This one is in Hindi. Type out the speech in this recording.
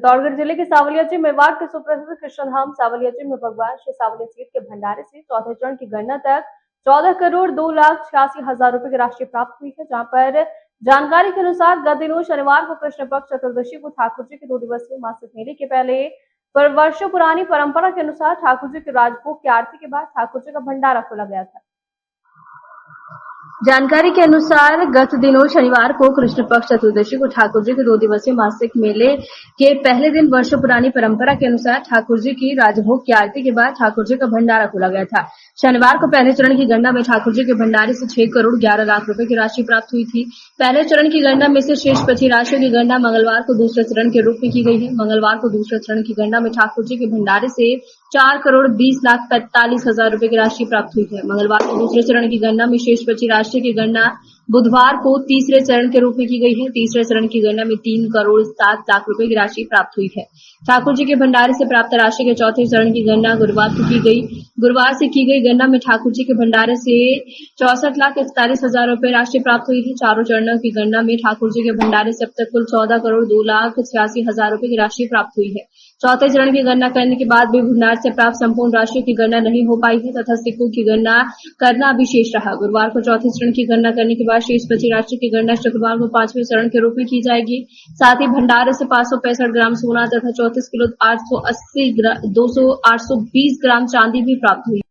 चित्तौड़गढ़ जिले के सावलियाची मेवाड़ के सुप्रसिद्ध कृष्णधाम सावलियाची में भगवान श्री सावलिया सीट के भंडारे से चौथे चरण की गणना तक 14,02,86,000 रुपए की राशि प्राप्त हुई है, जहां पर जानकारी के अनुसार गत दिनों शनिवार को कृष्ण पक्ष चतुर्दशी को ठाकुर जी के 2 दिवसीय मासिक मेले के पहले पर वर्षों पुरानी परंपरा के अनुसार ठाकुर जी के राजभोग की आरती के बाद ठाकुर जी का भंडारा खोला गया था। जानकारी के अनुसार गत दिनों शनिवार को कृष्ण पक्ष चतुर्दशी को ठाकुर जी के 2 दिवसीय मासिक मेले के पहले दिन वर्षों पुरानी परंपरा के अनुसार ठाकुर जी की राजभोग की आरती के बाद ठाकुर जी का भंडारा खोला गया था। शनिवार को पहले चरण की गणना में ठाकुर जी के भंडारे से 6 करोड़ 11 लाख रुपए की राशि प्राप्त हुई थी। पहले चरण की गणना में से शेष बची राशि की गणना मंगलवार को दूसरे चरण के रूप में की गई है। मंगलवार को दूसरे चरण की गणना में ठाकुर जी के भंडारे से 4 करोड़ 20 लाख 45 हजार रुपए की राशि प्राप्त हुई है। मंगलवार को दूसरे चरण की गणना में शेष बची राशि की गणना बुधवार को तीसरे चरण के रूप में की गई है। तीसरे चरण की गणना में 3 करोड़ 7 लाख रुपए की राशि प्राप्त हुई है। ठाकुर जी के भंडारे से प्राप्त राशि के चौथे चरण की गणना गुरुवार को की गई। गुरुवार से की गई गणना में ठाकुर जी के भंडारे से 64,41,000 रुपए राशि प्राप्त हुई है। चारों चरणों की गणना में ठाकुर जी के भंडारे से अब तक कुल 14 करोड़ 2,86,000 रुपए की राशि प्राप्त हुई है। चौथे चरण की गणना करने के बाद भी भंडार से प्राप्त संपूर्ण राशि की गणना नहीं हो पाई है तथा सिक्कों की गणना करना अभी शेष रहा। गुरुवार को चौथे चरण की गणना करने के बाद शेष बची राशि की गणना शुक्रवार को 5वें चरण के रूप में की जाएगी। साथ ही भंडारे से 565 ग्राम सोना तथा 34 किलो 820 ग्राम चांदी भी प्राप्त हुई।